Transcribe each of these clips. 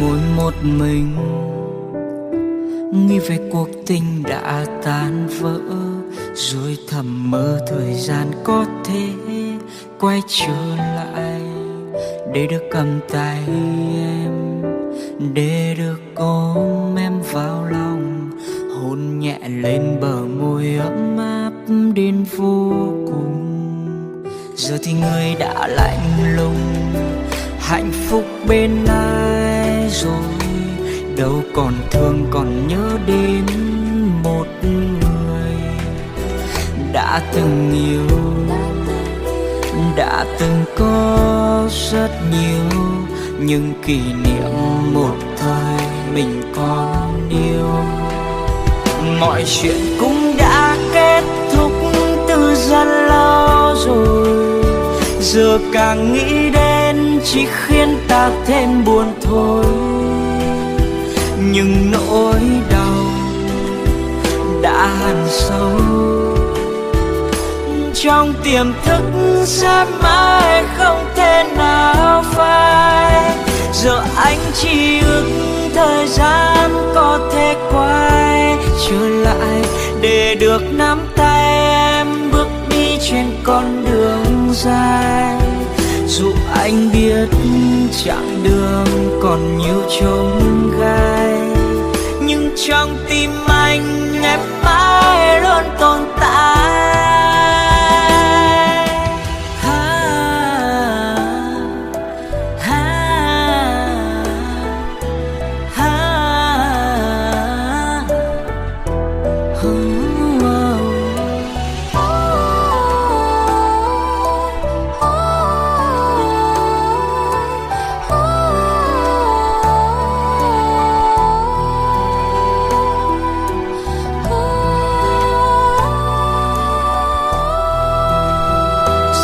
ngồi một mình, nghĩ về cuộc tình đã tan vỡ, rồi thầm mơ thời gian có thể quay trở lại, để được cầm tay em, để được ôm em vào lòng, hôn nhẹ lên bờ môi ấm áp đến vô cùng. Giờ thì người đã lạnh lùng, hạnh phúc bên ai rồi, đâu còn thương còn nhớ đến một người đã từng yêu, đã từng có rất nhiều những kỷ niệm một thời mình còn yêu. Mọi chuyện cũng đã kết thúc từ rất lâu rồi, giờ càng nghĩ đến chỉ khiến ta thêm buồn thôi. Nhưng nỗi đau đã hằn sâu trong tiềm thức, sẽ mãi không thể nào phai. Giờ anh chỉ ước thời gian có thể quay trở lại, để được nắm tay em bước đi trên con đường dài. Dù anh biết chặng đường còn nhiều chông gai, nhưng trong tim anh em mãi luôn tồn tại.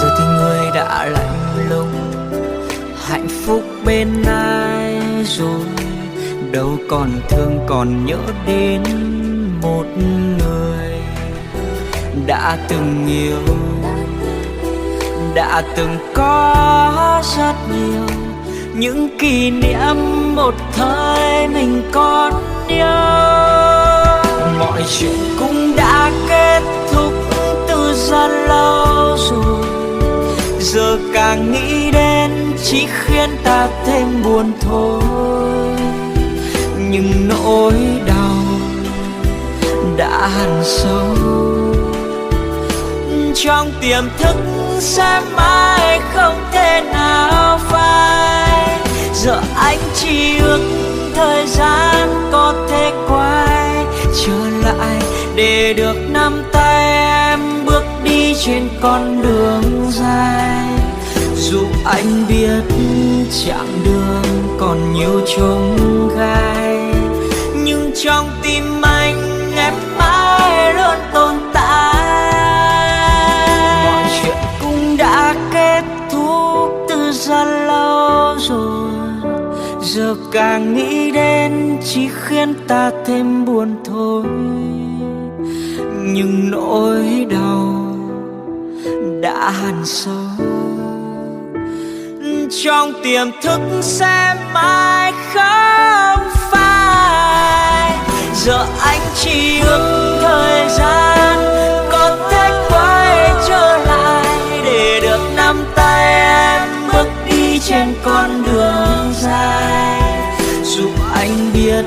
Giờ thì người đã lạnh lùng, hạnh phúc bên ai rồi, đâu còn thương còn nhớ đến một người đã từng yêu, đã từng có rất nhiều những kỷ niệm một thời mình còn nhớ. Mọi chuyện cũng đã kết thúc từ rất lâu rồi, giờ càng nghĩ đến chỉ khiến ta thêm buồn thôi. Nhưng nỗi đau đã hằn sâu trong tiềm thức, sẽ mãi không thể nào phai. Giờ anh chỉ ước thời gian có thể quay trở lại, để được nắm tay em bước đi trên con đường dài. Dù anh biết chặng đường còn nhiều chông gai, nhưng trong tim anh em mãi luôn tồn tại. Mọi chuyện cũng đã kết thúc từ rất lâu rồi, giờ càng nghĩ đến chỉ khiến ta thêm buồn thôi. Nhưng nỗi đau đã hằn sâu trong tiềm thức, sẽ mãi không phai. Giờ anh chỉ ước thời gian có thể quay trở lại, để được nắm tay em bước đi trên con đường dài. Dù anh biết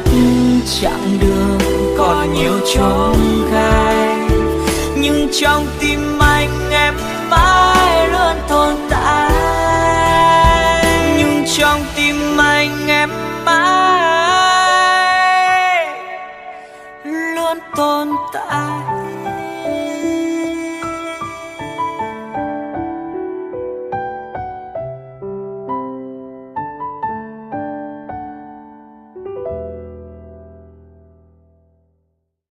chặng đường còn nhiều chông gai, nhưng trong